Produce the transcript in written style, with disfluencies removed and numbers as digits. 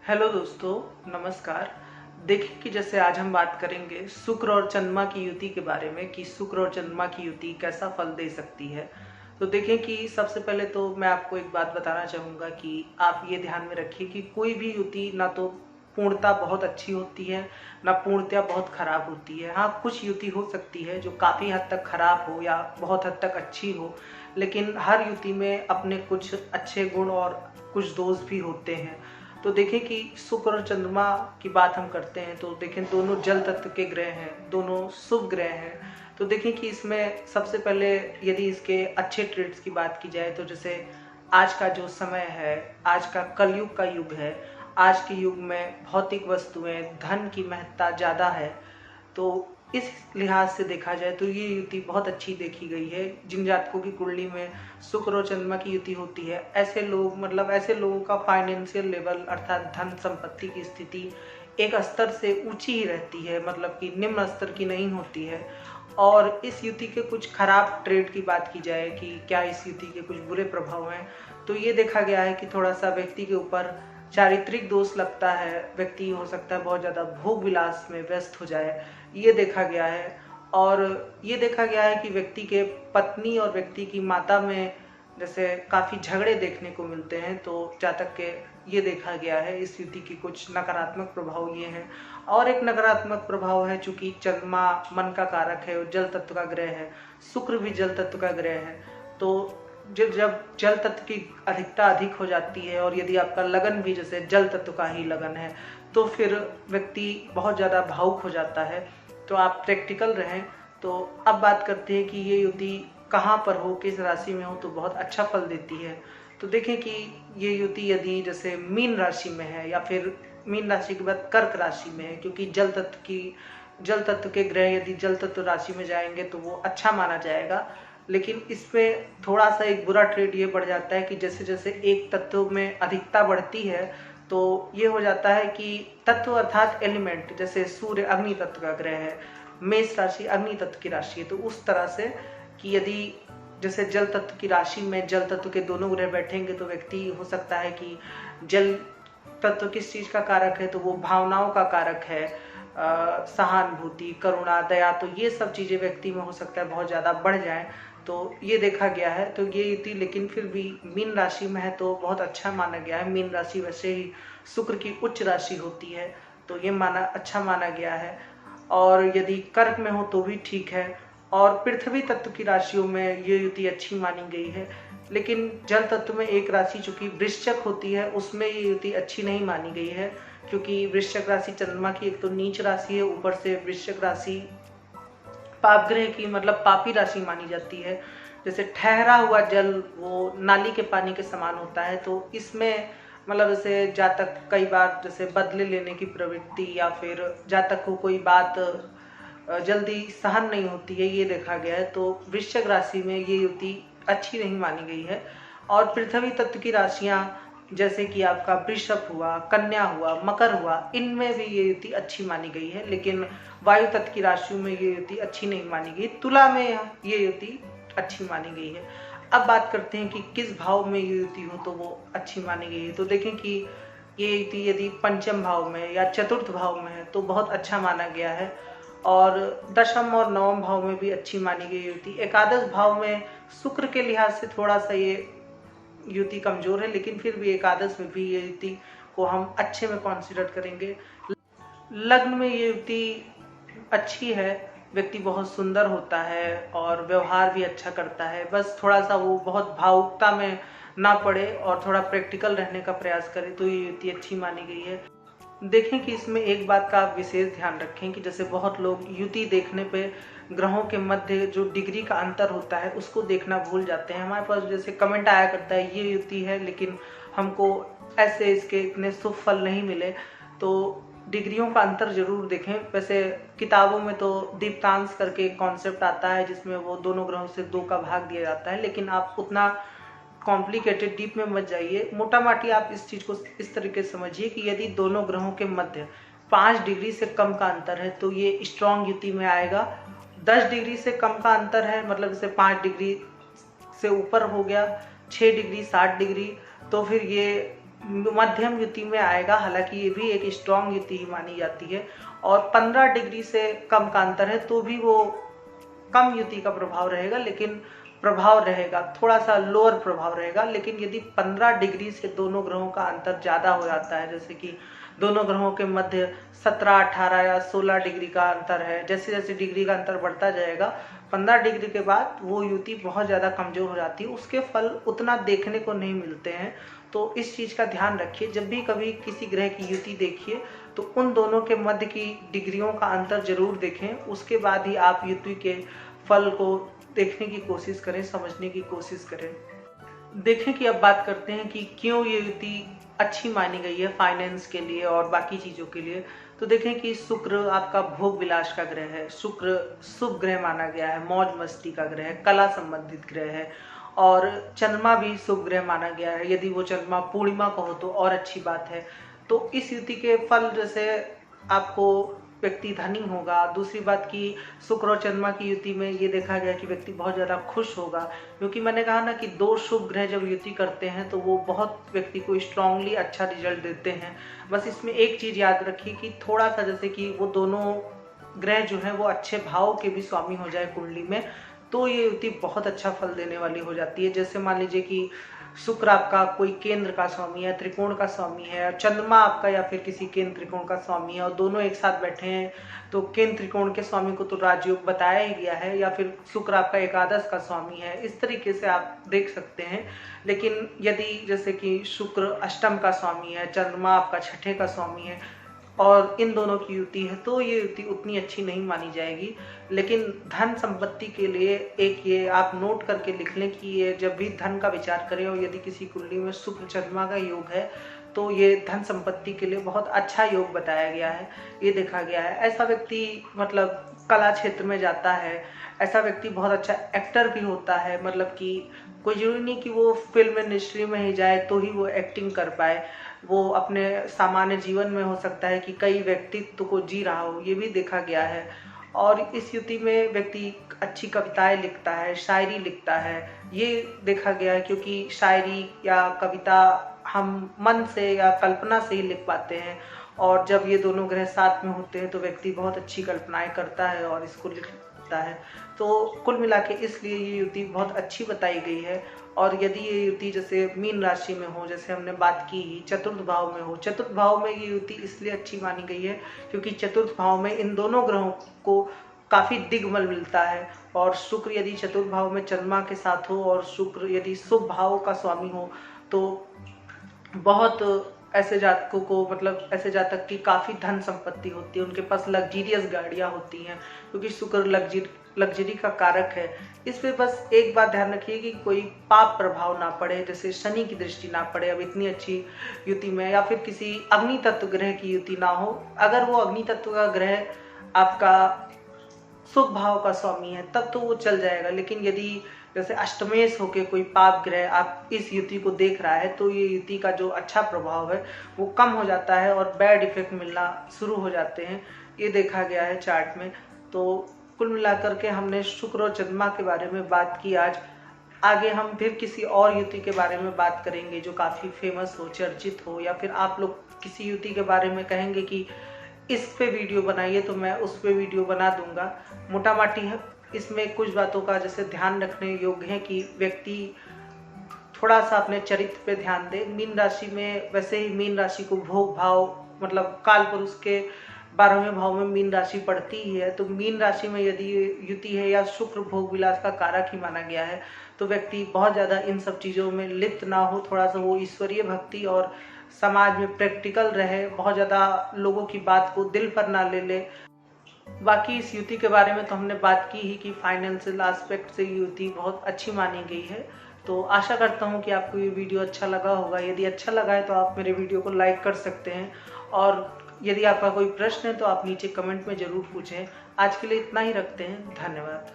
Hello दोस्तों, नमस्कार। देखिए कि जैसे आज हम बात करेंगे शुक्र और चंद्रमा की युति के बारे में कि शुक्र और चंद्रमा की युति कैसा फल दे सकती है। तो देखें कि सबसे पहले तो मैं आपको एक बात बताना चाहूँगा कि आप ये ध्यान में रखिए कि कोई भी युति ना तो पूर्णता बहुत अच्छी होती है, ना पूर्णतया बहुत खराब होती है। हाँ, कुछ युति हो सकती है जो काफ़ी हद तक खराब हो या बहुत हद तक अच्छी हो, लेकिन हर युति में अपने कुछ अच्छे गुण और कुछ दोष भी होते हैं। तो देखें कि शुक्र और चंद्रमा की बात हम करते हैं तो देखें दोनों जल तत्व के ग्रह हैं, दोनों शुभ ग्रह हैं। तो देखें कि इसमें सबसे पहले यदि इसके अच्छे ट्रेड्स की बात की जाए तो जैसे आज का जो समय है, आज का कलयुग का युग है। आज के युग में भौतिक वस्तुएं, धन की महत्ता ज़्यादा है। तो इस लिहाज से देखा जाए तो ये युति बहुत अच्छी देखी गई है। जिन जातकों की कुंडली में शुक्र और चंद्रमा की युति होती है, ऐसे लोग ऐसे लोगों का फाइनेंशियल लेवल अर्थात धन संपत्ति की स्थिति एक स्तर से ऊंची ही रहती है, मतलब कि निम्न स्तर की नहीं होती है। और इस युति के कुछ खराब ट्रेड की बात की जाए कि क्या इस युति के कुछ बुरे प्रभाव हैं, तो ये देखा गया है कि थोड़ा सा व्यक्ति के ऊपर चारित्रिक दोष लगता है। व्यक्ति हो सकता है बहुत ज़्यादा भोग विलास में व्यस्त हो जाए, ये देखा गया है। और ये देखा गया है कि व्यक्ति के पत्नी और व्यक्ति की माता में जैसे काफ़ी झगड़े देखने को मिलते हैं। तो जातक के ये देखा गया है इस युति की कुछ नकारात्मक प्रभाव ये हैं। और एक नकारात्मक प्रभाव है, चूंकि चंद्रमा मन का कारक है और जल तत्व का ग्रह है, शुक्र भी जल तत्व का ग्रह है। तो जब जल तत्व की अधिकता अधिक हो जाती है और यदि आपका लगन भी जैसे जल तत्व का ही लगन है, तो फिर व्यक्ति बहुत ज़्यादा भावुक हो जाता है। तो आप प्रैक्टिकल रहें। तो अब बात करते हैं कि ये युति कहाँ पर हो, किस राशि में हो तो बहुत अच्छा फल देती है। तो देखें कि ये युति यदि जैसे मीन राशि में है या फिर मीन राशि के बाद कर्क राशि में है, क्योंकि जल तत्व के ग्रह यदि जल तत्व राशि में जाएंगे तो वो अच्छा माना जाएगा। लेकिन इसमें थोड़ा सा एक बुरा ट्रेड ये बढ़ जाता है कि जैसे जैसे एक तत्व में अधिकता बढ़ती है तो ये हो जाता है कि तत्व अर्थात एलिमेंट, जैसे सूर्य अग्नि तत्व का ग्रह है, मेष राशि अग्नि तत्व की राशि है, तो उस तरह से कि यदि जैसे जल तत्व की राशि में जल तत्व के दोनों ग्रह बैठेंगे तो व्यक्ति हो सकता है कि जल तत्व किस चीज का कारक है, तो वो भावनाओं का कारक है। सहानुभूति, करुणा, दया, तो ये सब चीजें व्यक्ति में हो सकता है बहुत ज्यादा बढ़ जाए। तो ये देखा गया है। तो ये युति लेकिन फिर भी मीन राशि में है तो बहुत अच्छा माना गया है। मीन राशि वैसे ही शुक्र की उच्च राशि होती है, तो ये अच्छा माना गया है। और यदि कर्क में हो तो भी ठीक है। और पृथ्वी तत्व की राशियों में ये युति अच्छी मानी गई है। लेकिन जल तत्व में एक राशि चूंकि वृश्चिक होती है, उसमें ये युति अच्छी नहीं मानी गई है, क्योंकि वृश्चिक राशि चंद्रमा की एक तो नीच राशि है, ऊपर से वृश्चिक राशि पाप ग्रह की पापी राशि मानी जाती है। जैसे ठहरा हुआ जल वो नाली के पानी के समान होता है। तो इसमें जैसे जातक कई बार जैसे बदले लेने की प्रवृत्ति या फिर जातक को कोई बात जल्दी सहन नहीं होती है, ये देखा गया है। तो वृश्चिक राशि में ये युति अच्छी नहीं मानी गई है। और पृथ्वी तत्व की राशियां जैसे कि आपका वृषभ हुआ, कन्या हुआ, मकर हुआ, इनमें भी ये युति अच्छी मानी गई है। लेकिन वायु तत्व की राशियों में ये युति अच्छी नहीं मानी गई। तुला में ये युति अच्छी मानी गई है। अब बात करते हैं कि किस भाव में ये युति हो तो वो अच्छी मानी गई है। तो देखें कि ये युति यदि पंचम भाव में या चतुर्थ भाव में है तो बहुत अच्छा माना गया है। और दशम और नवम भाव में भी अच्छी मानी गई युति। एकादश भाव में शुक्र के लिहाज से थोड़ा सा ये युति कमजोर है, लेकिन फिर भी एकादश में भी ये युति को हम अच्छे में कंसीडर करेंगे। लग्न में ये युति अच्छी है। व्यक्ति बहुत सुंदर होता है और व्यवहार भी अच्छा करता है। बस थोड़ा सा वो बहुत भावुकता में ना पड़े और थोड़ा प्रैक्टिकल रहने का प्रयास करे तो ये युति अच्छी मानी गई है। देखें कि इसमें एक बात का आप विशेष ध्यान रखें कि जैसे बहुत लोग युति देखने पे ग्रहों के मध्य जो डिग्री का अंतर होता है उसको देखना भूल जाते हैं। हमारे पास जैसे कमेंट आया करता है ये युति है लेकिन हमको ऐसे इसके इतने शुभ फल नहीं मिले। तो डिग्रियों का अंतर जरूर देखें। वैसे किताबों में तो दीप्तांश करके एक कॉन्सेप्ट आता है जिसमें वो दोनों ग्रहों से 2 का भाग दिया जाता है, लेकिन आप उतना कॉम्प्लिकेटेड डीप में मत जाइए। मोटा माटी आप इस चीज को इस तरीके से समझिए कि यदि दोनों ग्रहों के मध्य 5 डिग्री से कम का अंतर है तो ये स्ट्रॉन्ग युति में आएगा। 10 डिग्री से कम का अंतर है, जैसे 5 डिग्री से ऊपर हो गया, 6 डिग्री, 7 डिग्री, तो फिर ये मध्यम युति में आएगा। हालांकि ये भी एक स्ट्रॉन्ग युति ही मानी जाती है और 15 डिग्री से कम का अंतर है तो भी वो कम युति का प्रभाव रहेगा, लेकिन प्रभाव रहेगा, थोड़ा सा लोअर प्रभाव रहेगा। लेकिन यदि 15 डिग्री से दोनों ग्रहों का अंतर ज़्यादा हो जाता है, जैसे कि दोनों ग्रहों के मध्य 17, 18 या 16 डिग्री का अंतर है, जैसे जैसे डिग्री का अंतर बढ़ता जाएगा 15 डिग्री के बाद वो युति बहुत ज़्यादा कमज़ोर हो जाती है, उसके फल उतना देखने को नहीं मिलते हैं। तो इस चीज़ का ध्यान रखिए, जब भी कभी किसी ग्रह की युति देखिए तो उन दोनों के मध्य की डिग्रियों का अंतर जरूर देखें, उसके बाद ही आप युति के फल को देखने की कोशिश करें, समझने की कोशिश करें। देखें कि अब बात करते हैं कि क्यों ये युति अच्छी मानी गई है फाइनेंस के लिए और बाकी चीज़ों के लिए। तो देखें कि शुक्र आपका भोग विलास का ग्रह है, शुक्र शुभ ग्रह माना गया है, मौज मस्ती का ग्रह है, कला संबंधित ग्रह है। और चंद्रमा भी शुभ ग्रह माना गया है, यदि वो चंद्रमा पूर्णिमा का हो तो और अच्छी बात है। तो इस युति के फल जैसे आपको व्यक्ति धनी होगा। दूसरी बात कि शुक्र और चंद्रमा की युति में ये देखा गया कि व्यक्ति बहुत ज़्यादा खुश होगा, क्योंकि मैंने कहा ना कि दो शुभ ग्रह जब युति करते हैं तो वो बहुत व्यक्ति को स्ट्रांगली अच्छा रिजल्ट देते हैं। बस इसमें एक चीज़ याद रखिए कि थोड़ा सा जैसे कि वो दोनों ग्रह जो है वो अच्छे भाव के भी स्वामी हो जाए कुंडली में, तो ये युति बहुत अच्छा फल देने वाली हो जाती है। जैसे मान लीजिए कि शुक्र आपका कोई केंद्र का स्वामी है, त्रिकोण का स्वामी है, चंद्रमा आपका या फिर किसी केंद्र त्रिकोण का स्वामी है और दोनों एक साथ बैठे हैं, तो केंद्र त्रिकोण के स्वामी को तो राजयोग बताया ही गया है, या फिर शुक्र आपका एकादश का स्वामी है, इस तरीके से आप देख सकते हैं। लेकिन यदि जैसे कि शुक्र अष्टम का स्वामी है, चंद्रमा आपका छठे का स्वामी है और इन दोनों की युति है, तो ये युति उतनी अच्छी नहीं मानी जाएगी। लेकिन धन संपत्ति के लिए एक ये आप नोट करके लिख लें कि ये जब भी धन का विचार करें और यदि किसी कुंडली में शुक्र चंद्रमा का योग है तो ये धन संपत्ति के लिए बहुत अच्छा योग बताया गया है, ये देखा गया है। ऐसा व्यक्ति मतलब कला क्षेत्र में जाता है, ऐसा व्यक्ति बहुत अच्छा एक्टर भी होता है, मतलब कि कोई जरूरी नहीं कि वो फिल्म इंडस्ट्री में ही जाए तो ही वो एक्टिंग कर पाए, वो अपने सामान्य जीवन में हो सकता है कि कई व्यक्तित्व को जी रहा हो, ये भी देखा गया है। और इस युति में व्यक्ति अच्छी कविताएं लिखता है, शायरी लिखता है, ये देखा गया है, क्योंकि शायरी या कविता हम मन से या कल्पना से ही लिख पाते हैं और जब ये दोनों ग्रह साथ में होते हैं तो व्यक्ति बहुत अच्छी कल्पनाएं करता है और इसको लिखता है। तो कुल मिला के इसलिए ये युति बहुत अच्छी बताई गई है। और यदि ये युति जैसे मीन राशि में हो, जैसे हमने बात की ही, चतुर्थ भाव में हो, चतुर्थ भाव में ये युति इसलिए अच्छी मानी गई है क्योंकि चतुर्थ भाव में इन दोनों ग्रहों को काफ़ी दिग्बल मिलता है। और शुक्र यदि चतुर्थ भाव में चंद्रमा के साथ हो और शुक्र यदि शुभ भाव का स्वामी हो तो बहुत ऐसे जातकों को, मतलब ऐसे जातक की काफ़ी धन संपत्ति होती है, उनके पास लग्जीरियस गाड़ियाँ होती हैं, क्योंकि शुक्र लग्जरी का कारक है। इस पे बस एक बात ध्यान रखिए कि कोई पाप प्रभाव ना पड़े, जैसे शनि की दृष्टि ना पड़े अब इतनी अच्छी युति में, या फिर किसी अग्नि तत्व ग्रह की युति ना हो। अगर वो अग्नि तत्व का ग्रह आपका शुभ भाव का स्वामी है तब तो वो चल जाएगा, लेकिन यदि जैसे अष्टमेश होके कोई पाप ग्रह आप इस युति को देख रहा है तो ये युति का जो अच्छा प्रभाव है वो कम हो जाता है और बैड इफेक्ट मिलना शुरू हो जाते हैं, ये देखा गया है चार्ट में। तो कुल मिलाकर के हमने शुक्र और चंद्रमा के बारे में बात की आज। आगे हम फिर किसी और युति के बारे में बात करेंगे जो काफ़ी फेमस हो, चर्चित हो, या फिर आप लोग किसी युति के बारे में कहेंगे कि इस पे वीडियो बनाइए तो मैं उस पे वीडियो बना दूंगा। मोटा माटी है इसमें कुछ बातों का जैसे ध्यान रखने योग्य है कि व्यक्ति थोड़ा सा अपने चरित्र पे ध्यान दे। मीन राशि में वैसे ही मीन राशि को भोग भाव मतलब काल पुरुष के 12वें भाव में मीन राशि पड़ती ही है, तो मीन राशि में यदि युति है या शुक्र भोग विलास का कारक ही माना गया है तो व्यक्ति बहुत ज़्यादा इन सब चीज़ों में लिप्त ना हो, थोड़ा सा वो ईश्वरीय भक्ति और समाज में प्रैक्टिकल रहे, बहुत ज़्यादा लोगों की बात को दिल पर ना ले ले। बाकी इस युति के बारे में तो हमने बात की ही कि फाइनेंशियल एस्पेक्ट से युति बहुत अच्छी मानी गई है। तो आशा करता हूँ कि आपको ये वीडियो अच्छा लगा होगा। यदि अच्छा लगा है तो आप मेरे वीडियो को लाइक कर सकते हैं, और यदि आपका कोई प्रश्न है तो आप नीचे कमेंट में ज़रूर पूछें। आज के लिए इतना ही रखते हैं, धन्यवाद।